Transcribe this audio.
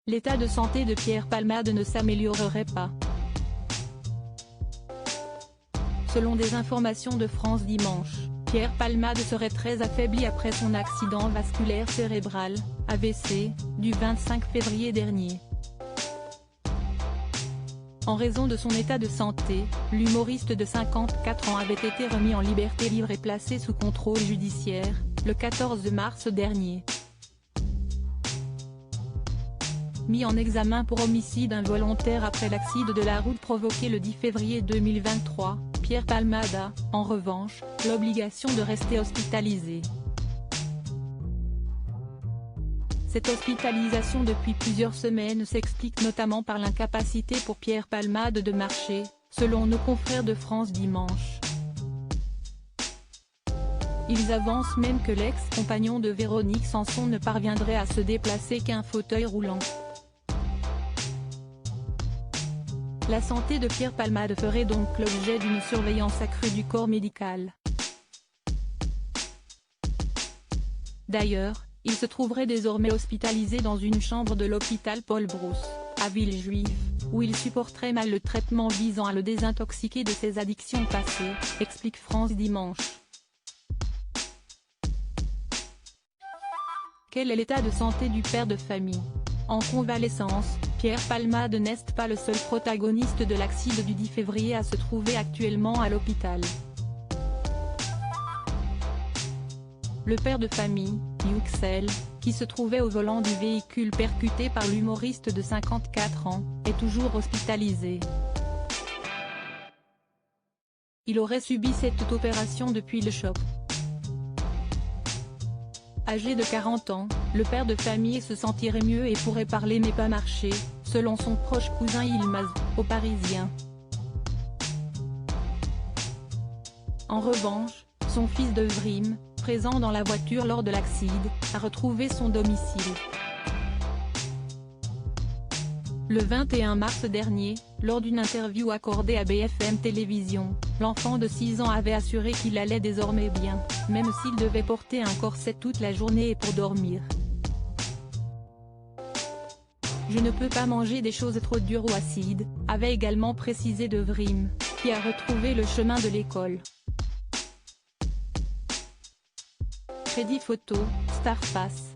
l'état de santé de Pierre Palmade ne s'améliorerait pas. Selon des informations de France Dimanche, Pierre Palmade serait très affaibli après son accident vasculaire cérébral, AVC, du 25 février dernier. En raison de son état de santé, l'humoriste de 54 ans avait été remis en liberté libre et placé sous contrôle judiciaire, le 14 mars dernier. Mis en examen pour homicide involontaire après l'accident de la route provoqué le 10 février 2023, Pierre Palmade a, en revanche, l'obligation de rester hospitalisé. Cette hospitalisation depuis plusieurs semaines s'explique notamment par l'incapacité pour Pierre Palmade de marcher, selon nos confrères de France Dimanche. Ils avancent même que l'ex-compagnon de Véronique Sanson ne parviendrait à se déplacer qu'un fauteuil roulant. La santé de Pierre Palmade ferait donc l'objet d'une surveillance accrue du corps médical. D'ailleurs, il se trouverait désormais hospitalisé dans une chambre de l'hôpital Paul Brousse, à Villejuif, où il supporterait mal le traitement visant à le désintoxiquer de ses addictions passées, explique France Dimanche. Quel est l'état de santé du père de famille? En convalescence, Pierre Palmade n'est pas le seul protagoniste de l'accident du 10 février à se trouver actuellement à l'hôpital. Le père de famille, Yüksel, qui se trouvait au volant du véhicule percuté par l'humoriste de 54 ans, est toujours hospitalisé. Il aurait subi cette opération depuis le choc. Âgé de 40 ans, le père de famille se sentirait mieux et pourrait parler mais pas marcher, selon son proche cousin Yılmaz, au Parisien. En revanche, son fils Devrim, présent dans la voiture lors de l'accident, a retrouvé son domicile. Le 21 mars dernier, lors d'une interview accordée à BFM Télévision, l'enfant de 6 ans avait assuré qu'il allait désormais bien, même s'il devait porter un corset toute la journée et pour dormir. Je ne peux pas manger des choses trop dures ou acides, avait également précisé Devrim, qui a retrouvé le chemin de l'école. Crédit photo, Starface.